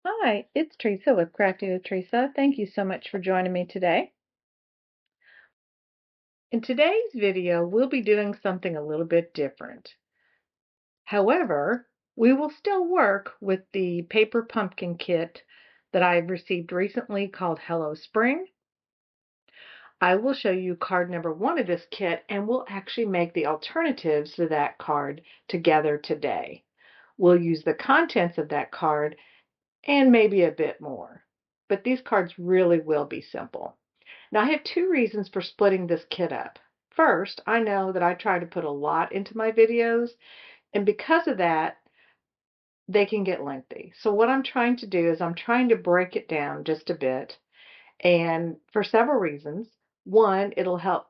Hi, it's Teresa with Crafty with Theresa. Thank you so much for joining me today. In today's video, we'll be doing something a little bit different. However, we will still work with the paper pumpkin kit that I've received recently called Hello Spring. I will show you card number 1 of this kit, and we'll actually make the alternatives to that card together today. We'll use the contents of that card and maybe a bit more. But these cards really will be simple. Now, I have 2 reasons for splitting this kit up. First, I know that I try to put a lot into my videos, and because of that, they can get lengthy. So what I'm trying to do is I'm trying to break it down just a bit, and for several reasons. One, it'll help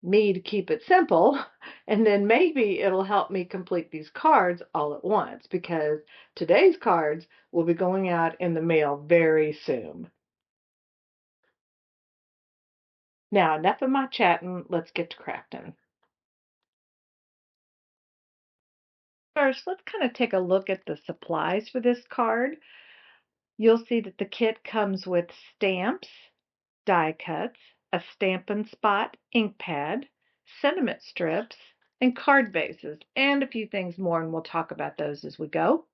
me to keep it simple, and then maybe it'll help me complete these cards all at once, because today's cards will be going out in the mail very soon. Now, enough of my chatting, let's get to crafting. First, let's kind of take a look at the supplies for this card. You'll see that the kit comes with stamps, die cuts, a Stampin' Spot ink pad, sentiment strips, and card bases, and a few things more, and we'll talk about those as we go.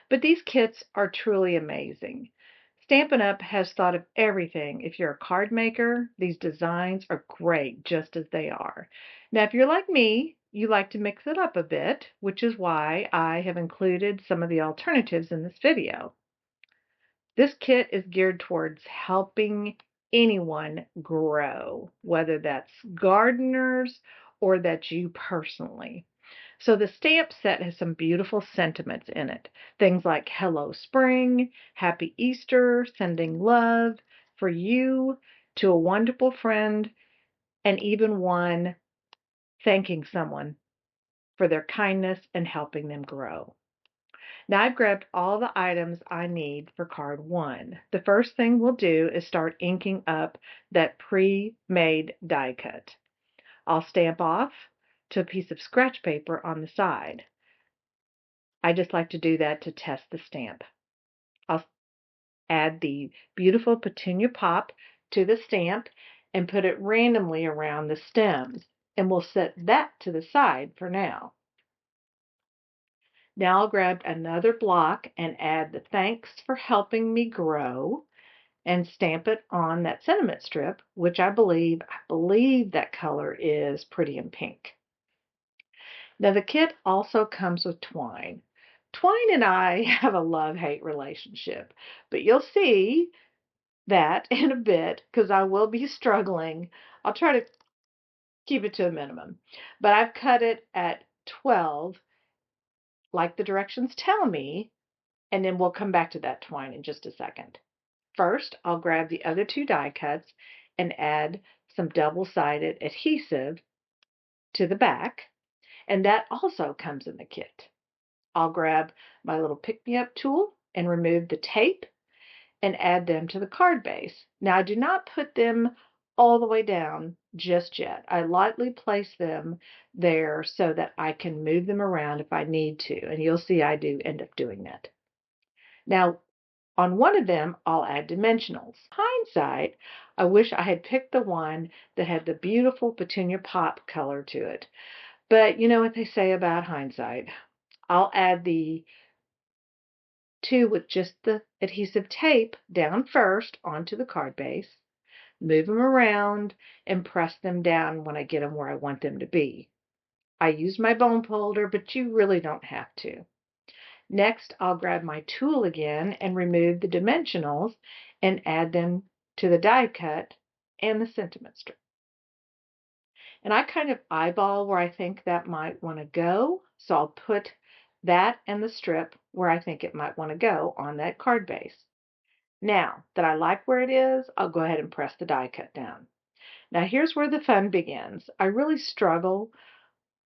But these kits are truly amazing. Stampin' Up! Has thought of everything. If you're a card maker, these designs are great just as they are. Now, if you're like me, you like to mix it up a bit, which is why I have included some of the alternatives in this video. This kit is geared towards helping anyone grow, whether that's gardeners or that's you personally. So the stamp set has some beautiful sentiments in it. Things like Hello Spring, Happy Easter, Sending Love, For You, To a Wonderful Friend, and even one thanking someone for their kindness and helping them grow. Now I've grabbed all the items I need for card 1. The first thing we'll do is start inking up that pre-made die cut. I'll stamp off to a piece of scratch paper on the side. I just like to do that to test the stamp. I'll add the beautiful petunia pop to the stamp and put it randomly around the stems, and we'll set that to the side for now. Now I'll grab another block and add the thanks for helping me grow and stamp it on that sentiment strip, which I believe that color is Pretty in Pink. Now the kit also comes with twine. Twine and I have a love-hate relationship, but you'll see that in a bit because I will be struggling. I'll try to keep it to a minimum, but I've cut it at 12 like the directions tell me, and then we'll come back to that twine in just a second. First, I'll grab the other 2 die cuts and add some double-sided adhesive to the back, and that also comes in the kit. I'll grab my little pick-me-up tool and remove the tape and add them to the card base. Now, I do not put them all the way down just yet. I lightly place them there so that I can move them around if I need to, and you'll see I do end up doing that. Now, on one of them, I'll add dimensionals. Hindsight, I wish I had picked the one that had the beautiful petunia pop color to it. But you know what they say about hindsight. I'll add the 2 with just the adhesive tape down first onto the card base, move them around, and press them down when I get them where I want them to be. I use my bone folder, but you really don't have to. Next, I'll grab my tool again and remove the dimensionals and add them to the die cut and the sentiment strip. And I kind of eyeball where I think that might want to go, so I'll put that and the strip where I think it might want to go on that card base. Now that I like where it is, I'll go ahead and press the die cut down. Now here's where the fun begins. I really struggle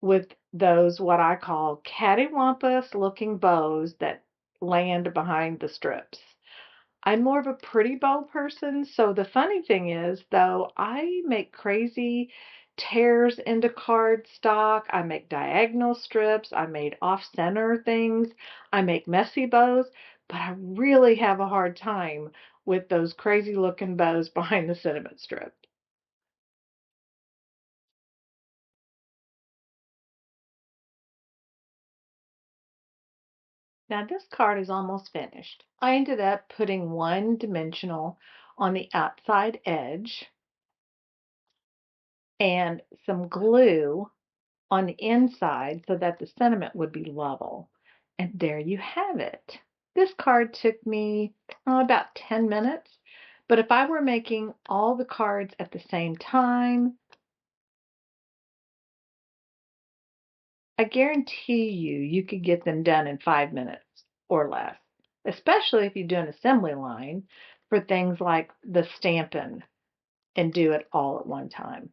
with those what I call cattywampus looking bows that land behind the strips. I'm more of a pretty bow person, so the funny thing is, though, I make crazy tears into cardstock, I make diagonal strips, I made off-center things, I make messy bows, but I really have a hard time with those crazy looking bows behind the sentiment strip. Now this card is almost finished. I ended up putting one dimensional on the outside edge and some glue on the inside so that the sentiment would be level. And there you have it. This card took me about 10 minutes, but if I were making all the cards at the same time, I guarantee you could get them done in 5 minutes or less, especially if you do an assembly line for things like the Stampin' and do it all at one time.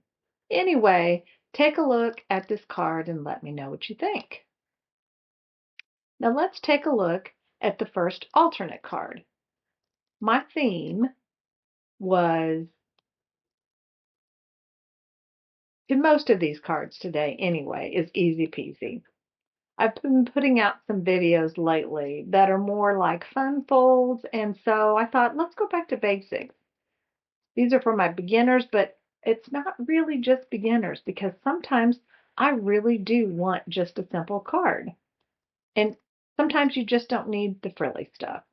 Anyway, take a look at this card and let me know what you think. Now let's take a look at the first alternate card. My theme was, in most of these cards today anyway, is easy peasy. I've been putting out some videos lately that are more like fun folds, and so I thought, let's go back to basics. These are for my beginners, but it's not really just beginners because sometimes I really do want just a simple card. And sometimes you just don't need the frilly stuff.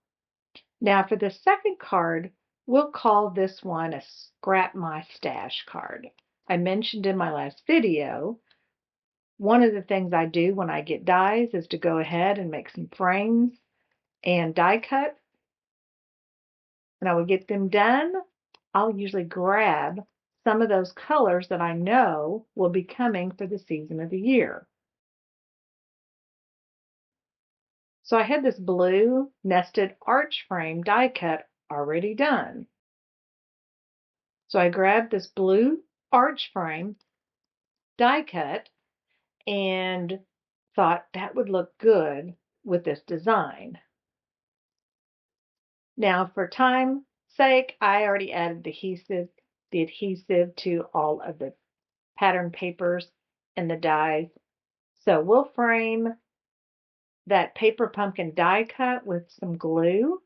Now for the second card, we'll call this one a Scrap My Stash card. I mentioned in my last video, one of the things I do when I get dies is to go ahead and make some frames and die cut. And I will get them done. I'll usually grab some of those colors that I know will be coming for the season of the year. So I had this blue nested arch frame die cut already done. So I grabbed this blue arch frame die cut and thought that would look good with this design. Now for time's sake, I already added the adhesive to all of the pattern papers and the dies. So we'll frame that paper pumpkin die cut with some glue.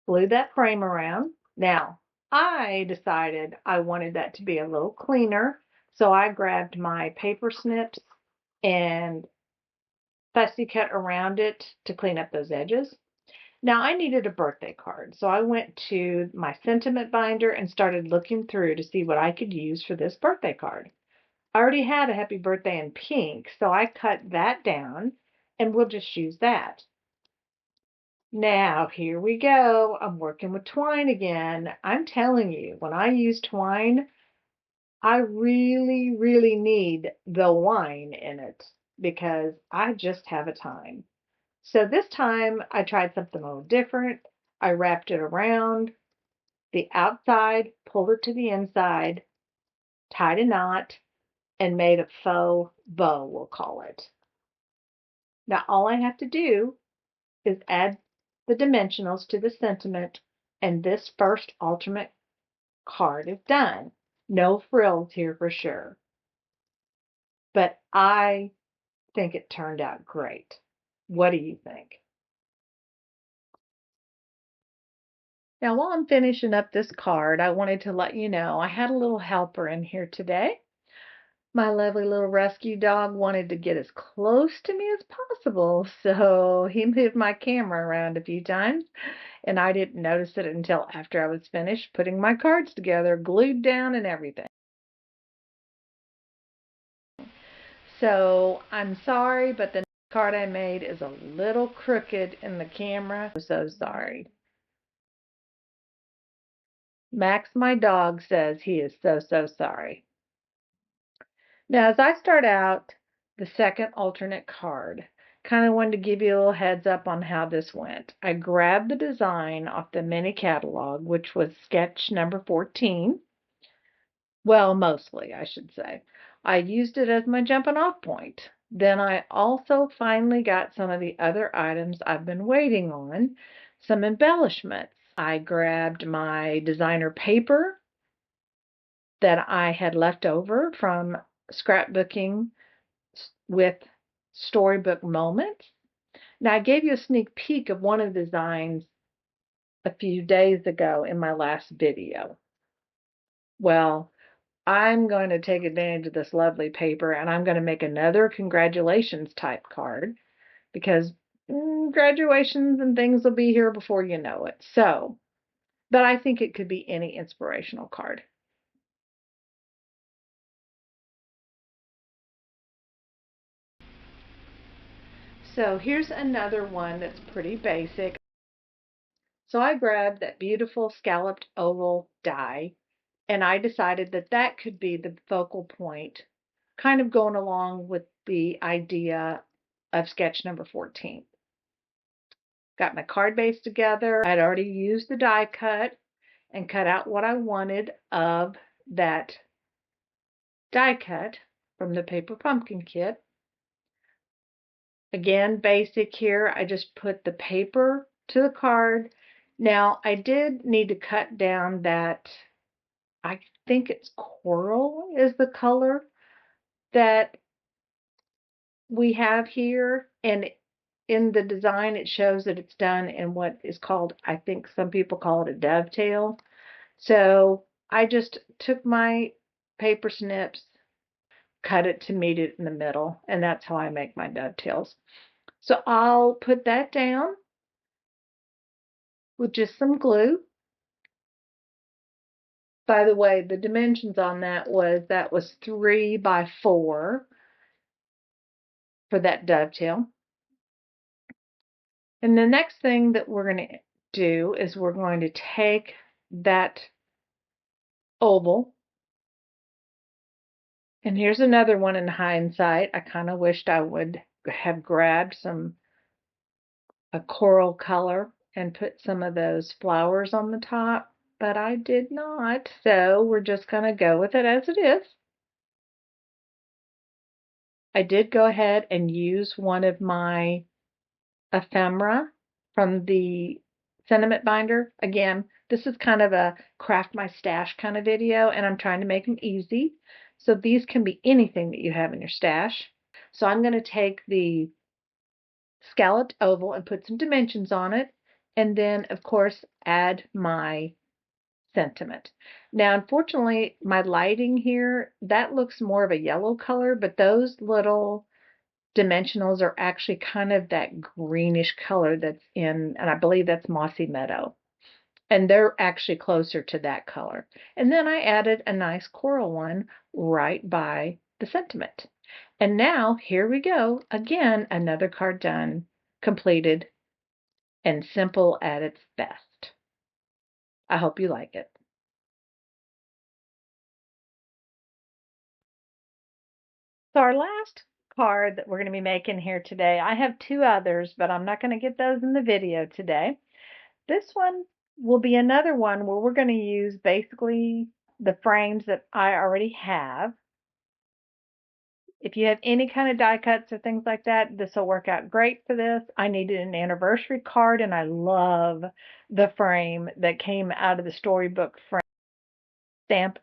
Glue that frame around. Now, I decided I wanted that to be a little cleaner, so I grabbed my paper snips and fussy cut around it to clean up those edges. Now, I needed a birthday card, so I went to my sentiment binder and started looking through to see what I could use for this birthday card. I already had a happy birthday in pink, so I cut that down and we'll just use that. Now, here we go. I'm working with twine again. I'm telling you, when I use twine, I really, really need the wine in it because I just have a time. So this time I tried something a little different. I wrapped it around the outside, pulled it to the inside, tied a knot, and made a faux bow, we'll call it. Now all I have to do is add the dimensionals to the sentiment, and this first alternate card is done. No frills here for sure. But I think it turned out great. What do you think? Now, while I'm finishing up this card, I wanted to let you know I had a little helper in here today. My lovely little rescue dog wanted to get as close to me as possible, so he moved my camera around a few times, and I didn't notice it until after I was finished putting my cards together, glued down and everything. So I'm sorry, but the card I made is a little crooked in the camera. So sorry. Max, my dog, says he is so sorry. Now, as I start out the second alternate card, kind of wanted to give you a little heads up on how this went. I grabbed the design off the mini catalog, which was sketch number 14. Well, mostly, I should say. I used it as my jumping off point. Then I also finally got some of the other items I've been waiting on, some embellishments. I grabbed my designer paper that I had left over from scrapbooking with storybook moments. Now, I gave you a sneak peek of one of the designs a few days ago in my last video. Well, I'm going to take advantage of this lovely paper and I'm going to make another congratulations type card because graduations and things will be here before you know it. So, but I think it could be any inspirational card. So here's another one that's pretty basic. So I grabbed that beautiful scalloped oval die and I decided that that could be the focal point, kind of going along with the idea of sketch number 14. Got my card base together. I'd already used the die cut and cut out what I wanted of that die cut from the paper pumpkin kit. Again, basic here. I just put the paper to the card. Now, I did need to cut down that, I think it's coral is the color that we have here. And in the design, it shows that it's done in what is called, I think some people call it a dovetail. So I just took my paper snips, cut it to meet it in the middle, and that's how I make my dovetails. So I'll put that down with just some glue. By the way, the dimensions on that was 3 by 4 for that dovetail. And the next thing that we're going to do is we're going to take that oval. And here's another one in hindsight. I kind of wished I would have grabbed a coral color and put some of those flowers on the top, but I did not. So we're just going to go with it as it is. I did go ahead and use one of my ephemera from the sentiment binder. Again, this is kind of a craft my stash kind of video, and I'm trying to make them easy. So these can be anything that you have in your stash. So I'm going to take the scalloped oval and put some dimensions on it, and then, of course, add my sentiment. Now, unfortunately, my lighting here, that looks more of a yellow color, but those little dimensionals are actually kind of that greenish color that's in, and I believe that's Mossy Meadow. And they're actually closer to that color. And then I added a nice coral one right by the sentiment. And now here we go. Again, another card done, completed, and simple at its best. I hope you like it. So our last card that we're going to be making here today, I have 2 others, but I'm not going to get those in the video today. This one will be another one where we're going to use basically the frames that I already have. If you have any kind of die cuts or things like that, this will work out great for this. I needed an anniversary card, and I love the frame that came out of the storybook frame stamp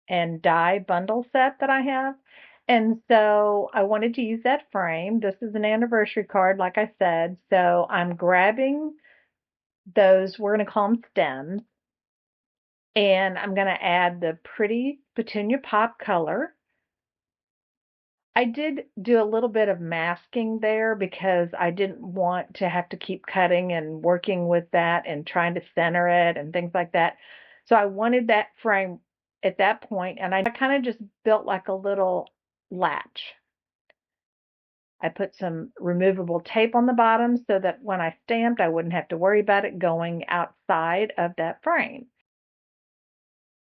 and die bundle set that I have. And so I wanted to use that frame. This is an anniversary card, like I said. So I'm grabbing those, we're going to call them stems, and I'm going to add the pretty Petunia Pop color. I did do a little bit of masking there because I didn't want to have to keep cutting and working with that and trying to center it and things like that. So I wanted that frame at that point, and I kind of just built like a little latch. I put some removable tape on the bottom so that when I stamped, I wouldn't have to worry about it going outside of that frame.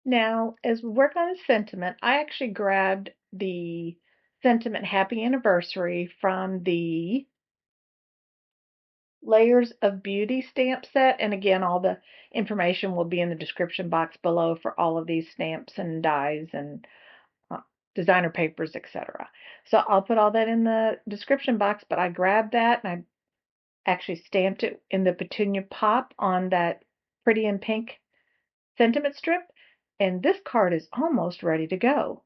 Now, as we work on the sentiment, I actually grabbed the sentiment Happy Anniversary from the Layers of Beauty stamp set. And again, all the information will be in the description box below for all of these stamps and dies and designer papers, etc. So I'll put all that in the description box, but I grabbed that and I actually stamped it in the Petunia Pop on that Pretty in Pink sentiment strip. And this card is almost ready to go.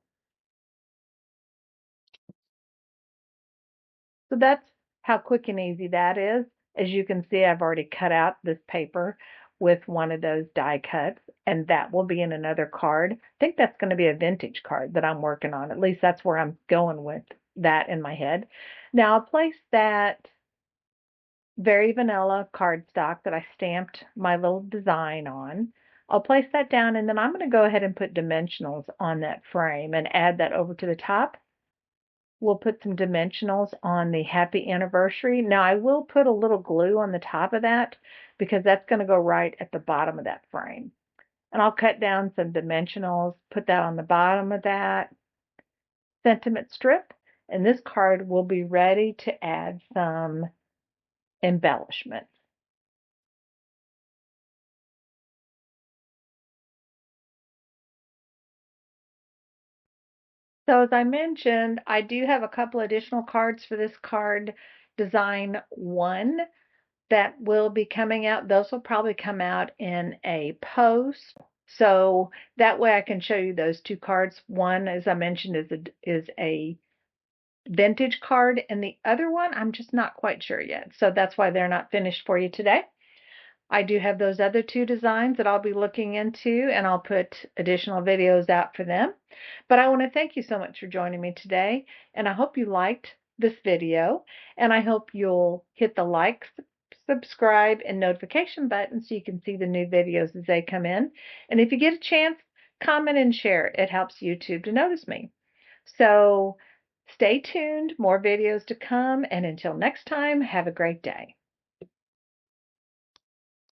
So how quick and easy that is. As you can see, I've already cut out this paper with one of those die cuts, and that will be in another card. I think that's going to be a vintage card that I'm working on. At least that's where I'm going with that in my head. Now I'll place that very vanilla cardstock that I stamped my little design on. I'll place that down, and then I'm going to go ahead and put dimensionals on that frame and add that over to the top. We'll put some dimensionals on the happy anniversary. Now I will put a little glue on the top of that because that's going to go right at the bottom of that frame. And I'll cut down some dimensionals, put that on the bottom of that sentiment strip, and this card will be ready to add some embellishment. So as I mentioned, I do have a couple additional cards for this card design 1 that will be coming out. Those will probably come out in a post. So that way I can show you those 2 cards. One, as I mentioned, is a vintage card, and the other one I'm just not quite sure yet. So that's why they're not finished for you today. I do have those other 2 designs that I'll be looking into, and I'll put additional videos out for them. But I want to thank you so much for joining me today, and I hope you liked this video, and I hope you'll hit the like, subscribe, and notification button so you can see the new videos as they come in. And if you get a chance, comment and share. It helps YouTube to notice me. So stay tuned, more videos to come, and until next time, have a great day.